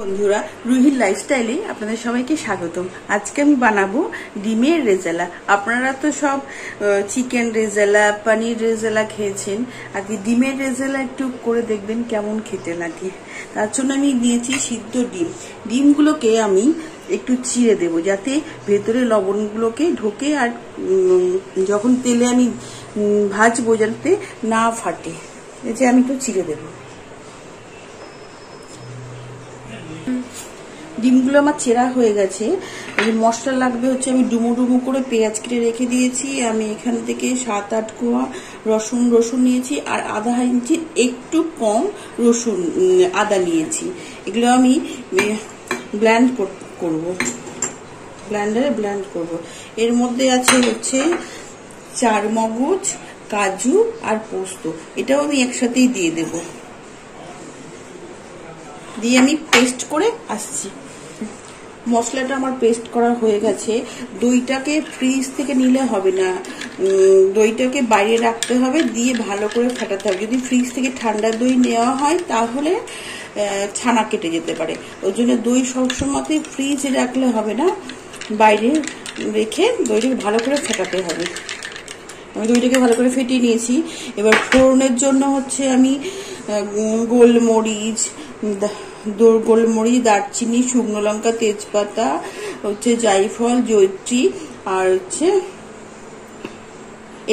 বন্ধুরা, রুহির লাইফস্টাইলে আপনাদের সবাইকে স্বাগতম। আজকে আমি বানাবো ডিমের রেজালা। আপনারা তো সব চিকেন রেজালা, পনির রেজালা খেয়েছেন। আজকে ডিমের রেজালা একটু করে দেখবেন কেমন খেতে লাগে। তার জন্য আমি নিয়েছি সিদ্ধ ডিম। ডিমগুলোকে আমি একটু চিড়ে দেব যাতে ভেতরে লবণগুলোকে ঢোকে, আর যখন তেলে আমি ভাজবো যাতে না ফাটে। এই যে আমি একটু চিড়ে দেবো। ডিমগুলো আমার চেরা হয়ে গেছে। মশলা লাগবে হচ্ছে, আমি ডুমো ডুমো করে পেঁয়াজ কেটে রেখে দিয়েছি। আমি এখান থেকে 7-8 কোয়া রসুন নিয়েছি, আর আধা ইঞ্চি একটু কম আদা নিয়েছি। এগুলো আমি ব্লেন্ড করব, ব্লেন্ডারে ব্লেন্ড করব। এর মধ্যে আছে হচ্ছে চারমগজ, কাজু আর পোস্ত। এটাও আমি একসাথেই দিয়ে দেব, দিয়ে আমি পেস্ট করে আসছি। মশলাটা আমার পেস্ট করা হয়ে গেছে। দইটাকে ফ্রিজ থেকে নিলে হবে না, দইটাকে বাইরে রাখতে হবে, দিয়ে ভালো করে ফাটাতে হবে। যদি ফ্রিজ থেকে ঠান্ডা দই নেওয়া হয় তাহলে ছানা কেটে যেতে পারে। ওই জন্য দই সবসময় ফ্রিজে রাখলে হবে না, বাইরে রেখে দইটাকে ভালো করে ফাটাতে হবে। আমি দইটাকে ভালো করে ফেটিয়ে নিয়েছি। এবার ফোড়নের জন্য হচ্ছে আমি গোলমরিচ, দারচিনি, শুকনো লঙ্কা, তেজপাতা, হচ্ছে জায়ফল, জয়িত্রী আর হচ্ছে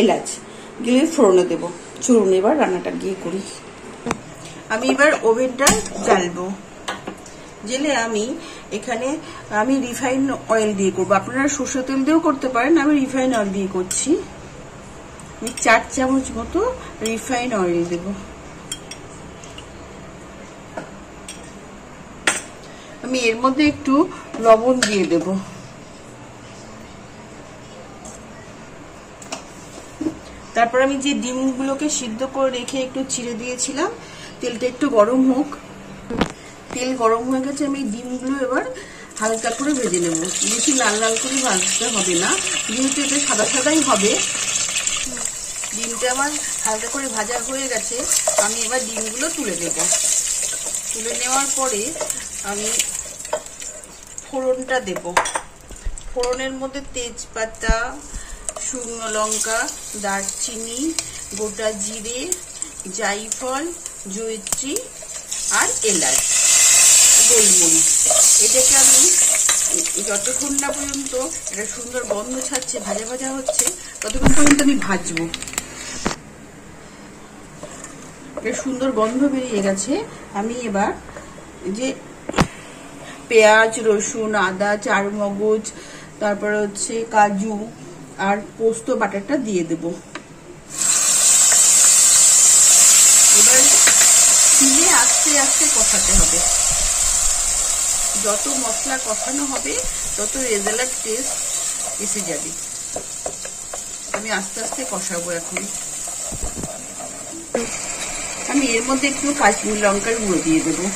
এলাচ দিয়ে ফোড়নে দেবো। চলুন এবার রান্নাটা গিয়ে করি। আমি এবার ওভেনটা জ্বালবো। জেলে আমি এখানে রিফাইন অয়েল দিয়ে করবো। আপনারা সরষের তেল দিয়েও করতে পারেন, আমি রিফাইন অয়েল দিয়ে করছি। আমি 4 চামচ মতো রিফাইন অয়েল দেব। আমি এর মধ্যে একটু লবণ দিয়ে দেব। তারপর আমি যে ডিমগুলোকে সিদ্ধ করে রেখে একটু ছিঁড়ে দিয়েছিলাম, তেলটা একটু গরম হোক। তেল গরম হয়ে গেছে, আমি ডিমগুলো এবার হালকা করে ভেজে নেব। বেশি লাল লাল করে ভাজতে হবে না, যেহেতু এটা সাদা সাদাই হবে। ডিমটা আমার হালকা করে ভাজা হয়ে গেছে। আমি এবার ডিমগুলো তুলে নেব। তুলে নেওয়ার পরে আমি ফোড়নটা দেব। ফোড়নের মধ্যে তেজপাতা, শুকনো লঙ্কা, দারচিনি, গোটা জিরে, জায়ফল, জয়িত্রী আর এলাচ, গোলমরিচ। এটাকে আমি যতক্ষণ না পর্যন্ত এটা সুন্দর গন্ধ ছাড়ছে, ভাজা ভাজা হচ্ছে, ততক্ষণ পর্যন্ত আমি ভাজবো। এটা সুন্দর গন্ধ বেরিয়ে গেছে। আমি এবার যে পেঁয়াজ, রসুন, আদা, চারমগজ, তারপরে হচ্ছে কাজু আর পোস্ত বাটাটা দিয়ে দেব। এবার দিয়ে আস্তে আস্তে কষাতে হবে। যত মশলা কষানো হবে তত রেজালার টেস্ট এসে যাবে। আমি আস্তে আস্তে কষাবো। এখন আমি এর মধ্যে একটু কাশ্মীরি লঙ্কার গুঁড়ো দিয়ে দেবো,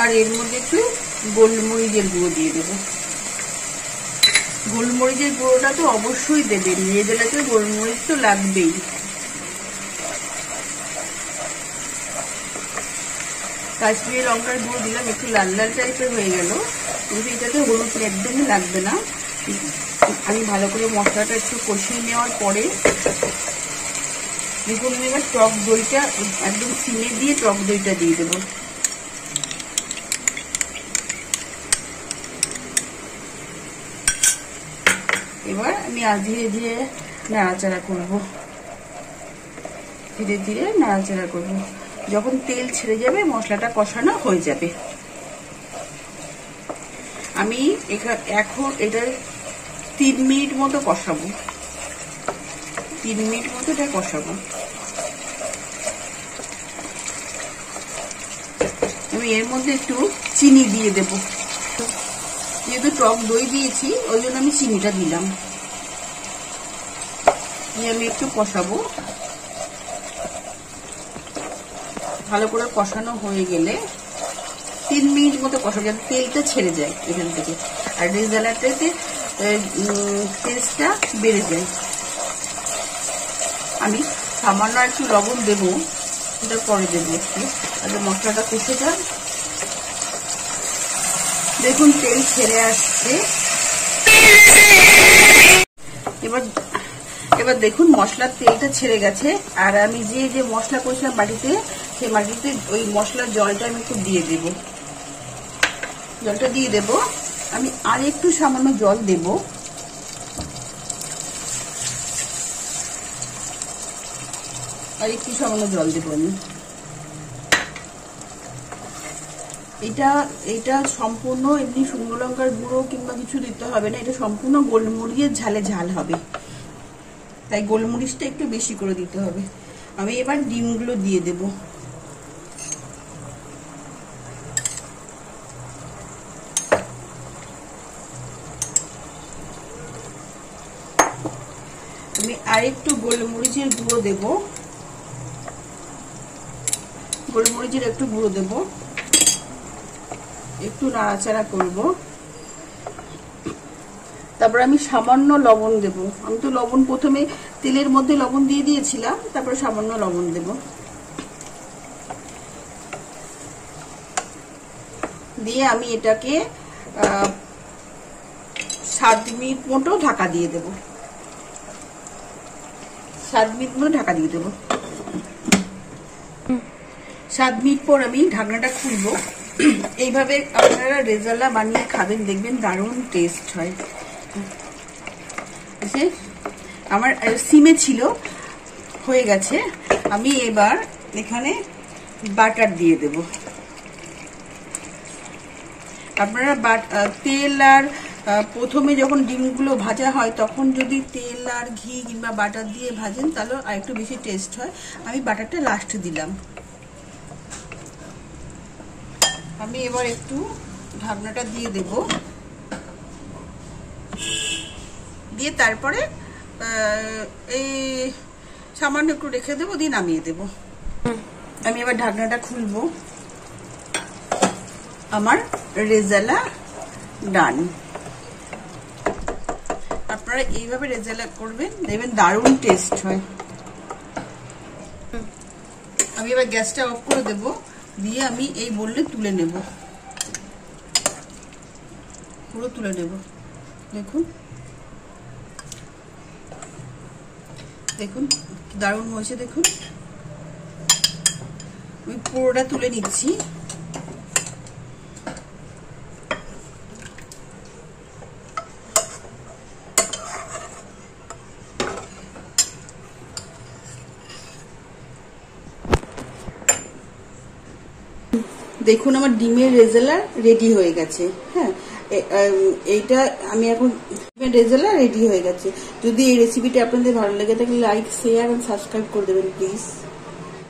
আর এর মধ্যে একটু গোলমরিচের গুঁড়ো দিয়ে দেবো। গোলমরিচের গুঁড়োটা তো অবশ্যই দেবেন, রেজালাতে গোলমরিচ তো লাগবেই। কাশ্মীরি লঙ্কার গুঁড়ো দিলাম, একটু লাল লাল টাইপের হয়ে গেল, কিন্তু এটাতে হলুদ একদমই লাগবে না। আমি ভালো করে মশলাটা একটু কষিয়ে নেওয়ার পরে দেখুন, আমি এবার টক দইটা একদম সিমে দিয়ে টক দইটা দিয়ে দেবো। এবার আমি ধীরে ধীরে নাড়াচাড়া করব, ধীরে ধীরে নাড়াচাড়া করব। যখন তেল ছেড়ে যাবে মশলাটা কষানো হয়ে যাবে। আমি এখন এটা 3 মিনিট মতো কষাবো। 3 মিনিট মতো এটা কষাবো। আমি এর মধ্যে একটু চিনি দিয়ে দেব। যেহেতু টক দই দিয়েছি ওই জন্য আমি চিনিটা দিলাম। দিয়ে আমি একটু কষাবো। ভালো করে কষানো হয়ে গেলে 3 মিনিট মতো কষাবো, যাতে তেলটা ছেড়ে যায় এখান থেকে, আর রেজালাটাতে টেস্টটা বেড়ে যায়। আমি সামান্য একটু লবণ দেব, এটা পরে দেবো একটু, আগে মশলাটা কষে যান। দেখুন তেল ছেড়ে আসছে। এবার দেখুন মশলার তেলটা ছেড়ে গেছে। আর আমি যে মশলা করেছিলাম বাটিতে, সেই বাটিতে ওই মশলার জলটা আমি একটু দিয়ে দেব। জলটা দিয়ে দেব। আমি আর একটু সামান্য জল দেব। আর একটু সামান্য জল দেব আমি। এটা সম্পূর্ণ এমনি শুকনো লঙ্কার গুঁড়ো কিংবা কিছু দিতে হবে না, এটা সম্পূর্ণ গোলমরিচের ঝালে ঝাল হবে, তাই গোলমরিচটা একটু বেশি করে দিতে হবে। আমি এবার ডিমগুলো দিয়ে দেব। আমি আরেকটু গোলমরিচের গুঁড়ো দেব। গোলমরিচের একটু গুঁড়ো দেব, একটু নাড়াচাড়া করব। তারপর আমি সামান্য লবণ দেব। আমি তো লবণ প্রথমে তেলের মধ্যে লবণ দিয়ে দিয়েছিলাম, তারপর সামান্য লবণ দেব। দিয়ে আমি এটাকে 7 মিনিট মতো ঢাকা দিয়ে দেব। 7 মিনিট মতো ঢাকা দিয়ে দেব। 7 মিনিট পর আমি ঢাকনাটা খুলবো। এইভাবে আপনারা রেজালা বানিয়ে খাবেন, দেখবেন দারুণ টেস্ট হয়। আমার সিমে ছিল, হয়ে গেছে। আমি এবার এখানে বাটার দিয়ে দেব। আপনারা তেল আর প্রথমে যখন ডিমগুলো ভাজা হয় তখন যদি তেল আর ঘি কিংবা বাটার দিয়ে ভাজেন তাহলে আর একটু বেশি টেস্ট হয়। আমি বাটারটা লাস্টে দিলাম। আমি এবার একটু ঢাকনাটা দিয়ে দেব, দিয়ে তারপরে এই সামান্য একটু রেখে দেবো, দিয়ে নামিয়ে দেব। আমি এবার ঢাকনাটা খুলবো। আমার রেজালা ডান। আপনারা এইভাবে রেজালা করবেন, দেখবেন দারুণ টেস্ট হয়। আমি এবার গ্যাসটা অফ করে দেব, দিয়ে আমি এই বললে তুলে নেব, পুরো তুলে নেব। দেখুন দেখুন দারুণ হয়েছে। দেখুন আমি পুরোটা তুলে নিচ্ছি। দেখুন আমার ডিমের রেজালা রেডি হয়ে গেছে। হ্যাঁ, এইটা আমি এখন রেজালা রেডি হয়ে গেছে। যদি এই রেসিপিটা আপনাদের ভালো লেগে থাকে লাইক, শেয়ার এন্ড সাবস্ক্রাইব করে দেবেন প্লিজ।